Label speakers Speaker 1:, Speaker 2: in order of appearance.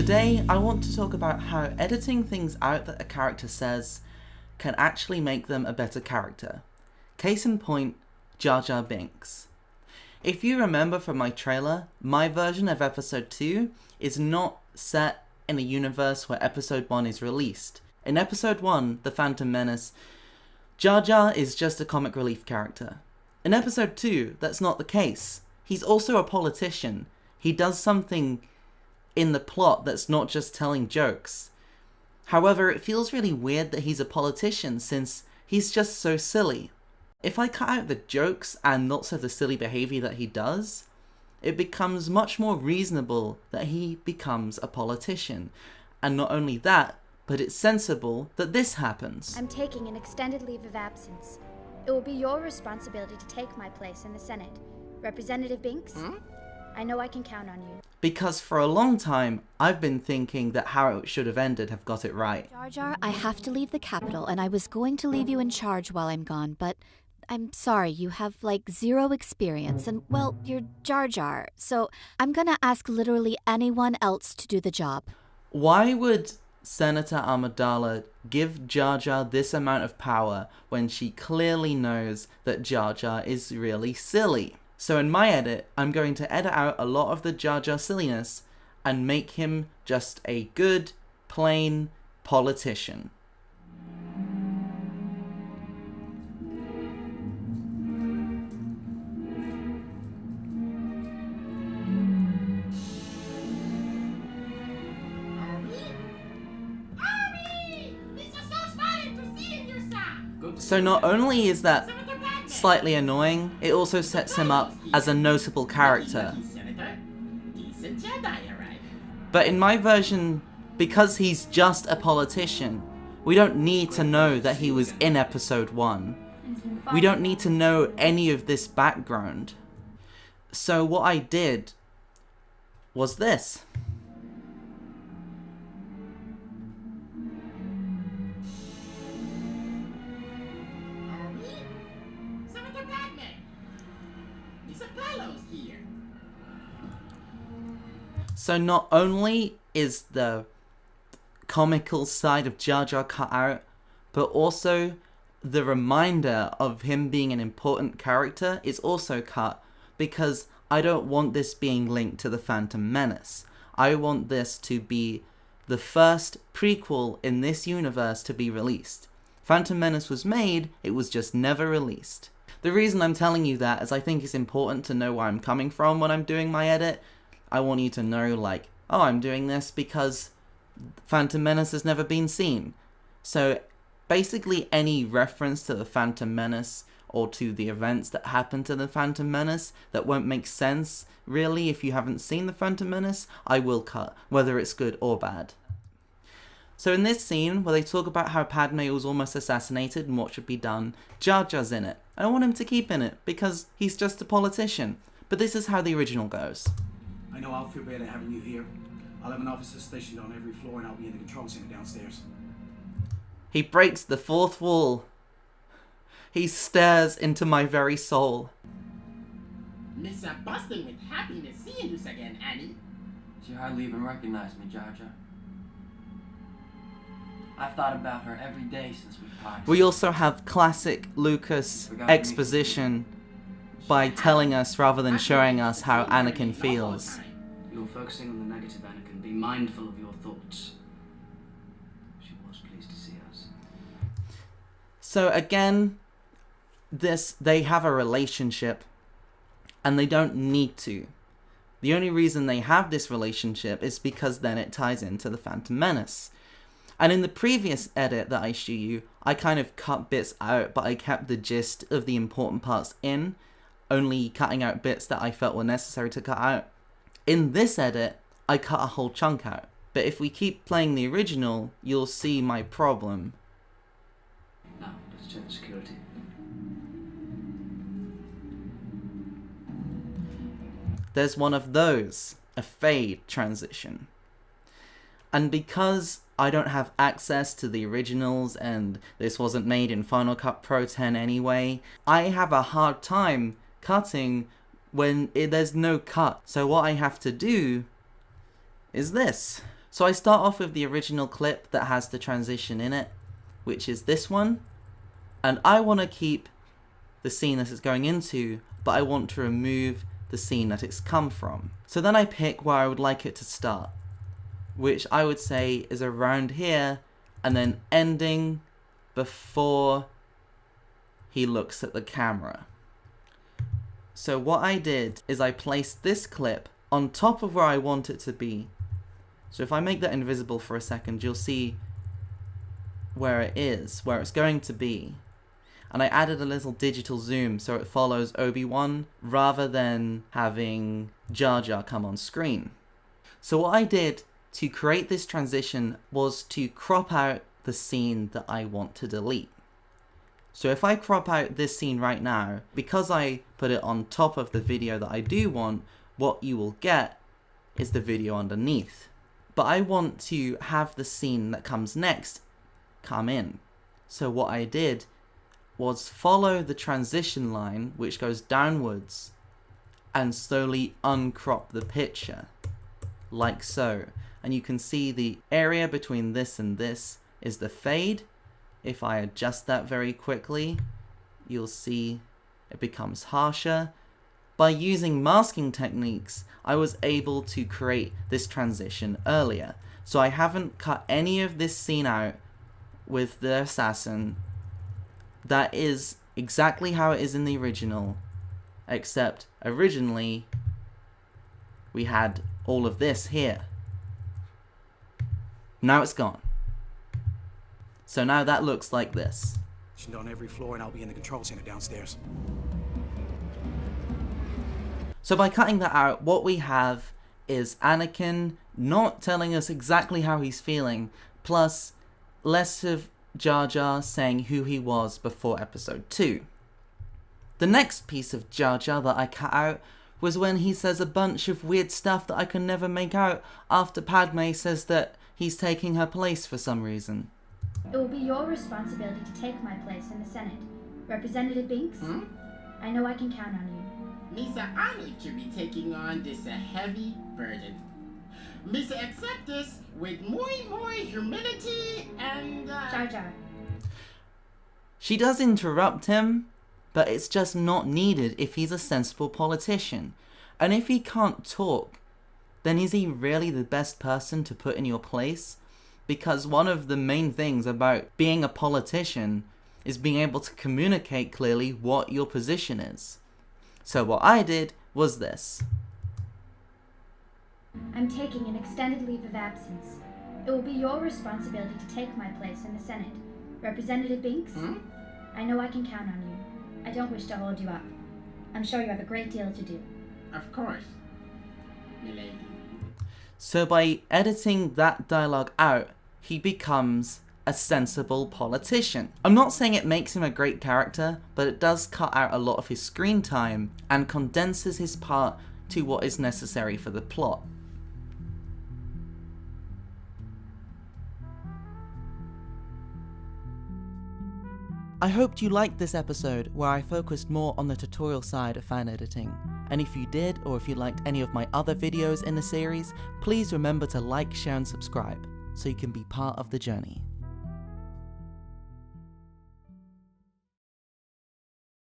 Speaker 1: Today, I want to talk about how editing things out that a character says can actually make them a better character. Case in point, Jar Jar Binks. If you remember from my trailer, my version of episode 2 is not set in a universe where episode 1 is released. In episode 1, The Phantom Menace, Jar Jar is just a comic relief character. In episode 2, that's not the case. He's also a politician. He does something in the plot that's not just telling jokes. However, it feels really weird that he's a politician since he's just so silly. If I cut out the jokes and lots of the silly behaviour that he does, it becomes much more reasonable that he becomes a politician. And not only that, but it's sensible that this happens.
Speaker 2: I'm taking an extended leave of absence. It will be your responsibility to take my place in the Senate. Representative Binks, I know I can count on you.
Speaker 1: Because for a long time, I've been thinking that how it should have ended have got it right.
Speaker 3: Jar Jar, I have to leave the capital, and I was going to leave you in charge while I'm gone, but I'm sorry, you have, zero experience, and, well, you're Jar Jar, so I'm gonna ask literally anyone else to do the job.
Speaker 1: Why would Senator Amidala give Jar Jar this amount of power when she clearly knows that Jar Jar is really silly? So in my edit, I'm going to edit out a lot of the Jar Jar silliness and make him just a good, plain politician. So not only is that slightly annoying, it also sets him up as a notable character. But in my version, because he's just a politician, we don't need to know that he was in episode 1. We don't need to know any of this background. So what I did was this. So not only is the comical side of Jar Jar cut out, but also the reminder of him being an important character is also cut, because I don't want this being linked to the Phantom Menace. I want this to be the first prequel in this universe to be released. Phantom Menace was made, it was just never released. The reason I'm telling you that is I think it's important to know where I'm coming from when I'm doing my edit. I want you to know, oh, I'm doing this because Phantom Menace has never been seen. So basically any reference to the Phantom Menace or to the events that happen to the Phantom Menace that won't make sense, really, if you haven't seen the Phantom Menace, I will cut, whether it's good or bad. So in this scene, where they talk about how Padme was almost assassinated and what should be done, Jar Jar's in it. I don't want him to keep in it, because he's just a politician. But this is how the original goes.
Speaker 4: I know I'll feel better having you here. I'll have an officer stationed on every floor and I'll be in the control center downstairs.
Speaker 1: He breaks the fourth wall. He stares into my very soul.
Speaker 5: Miss busting with happiness seeing you again, Annie.
Speaker 6: She hardly even recognized me, Jar Jar. I've thought about her every day since we parted.
Speaker 1: We also have classic Lucas exposition by telling us rather than showing us how Anakin feels.
Speaker 6: You're focusing on the negative, Anakin. Be mindful of your thoughts. She was pleased to see us.
Speaker 1: So again, they have a relationship, and they don't need to. The only reason they have this relationship is because then it ties into the Phantom Menace. And in the previous edit that I show you, I kind of cut bits out, but I kept the gist of the important parts in, only cutting out bits that I felt were necessary to cut out. In this edit, I cut a whole chunk out. But if we keep playing the original, you'll see my problem.
Speaker 6: Now, let's check the security.
Speaker 1: There's one of those, a fade transition. And because I don't have access to the originals and this wasn't made in Final Cut Pro 10 anyway, I have a hard time cutting when there's no cut. So what I have to do is this. So I start off with the original clip that has the transition in it, which is this one, and I want to keep the scene that it's going into, but I want to remove the scene that it's come from. So then I pick where I would like it to start, which I would say is around here, and then ending before he looks at the camera. So what I did is I placed this clip on top of where I want it to be. So if I make that invisible for a second, you'll see where it is, where it's going to be. And I added a little digital zoom so it follows Obi-Wan rather than having Jar Jar come on screen. So what I did to create this transition was to crop out the scene that I want to delete. So if I crop out this scene right now, because I put it on top of the video that I do want, what you will get is the video underneath. But I want to have the scene that comes next come in. So what I did was follow the transition line, which goes downwards, and slowly uncrop the picture, like so. And you can see the area between this and this is the fade. If I adjust that very quickly, you'll see it becomes harsher. By using masking techniques, I was able to create this transition earlier. So I haven't cut any of this scene out with the assassin. That is exactly how it is in the original, except originally we had all of this here. Now it's gone. So now that looks like this.
Speaker 4: On every floor, and I'll be in the control center downstairs.
Speaker 1: So by cutting that out, what we have is Anakin not telling us exactly how he's feeling, plus less of Jar Jar saying who he was before episode 2. The next piece of Jar Jar that I cut out was when he says a bunch of weird stuff that I can never make out after Padme says that he's taking her place for some reason.
Speaker 2: It will be your responsibility to take my place in the Senate. Representative Binks, I know I can count on you.
Speaker 5: Misa, I need to be taking on this heavy burden. Misa, accept this with more humility and
Speaker 2: Jar Jar.
Speaker 1: She does interrupt him, but it's just not needed if he's a sensible politician. And if he can't talk, then is he really the best person to put in your place? Because one of the main things about being a politician is being able to communicate clearly what your position is. So what I did was this.
Speaker 2: I'm taking an extended leave of absence. It will be your responsibility to take my place in the Senate. Representative Binks, I know I can count on you. I don't wish to hold you up. I'm sure you have a great deal to do.
Speaker 5: of course, milady.
Speaker 1: So by editing that dialogue out, he becomes a sensible politician. I'm not saying it makes him a great character, but it does cut out a lot of his screen time and condenses his part to what is necessary for the plot. I hoped you liked this episode where I focused more on the tutorial side of fan editing. And if you did, or if you liked any of my other videos in the series, please remember to like, share and subscribe so you can be part of the journey.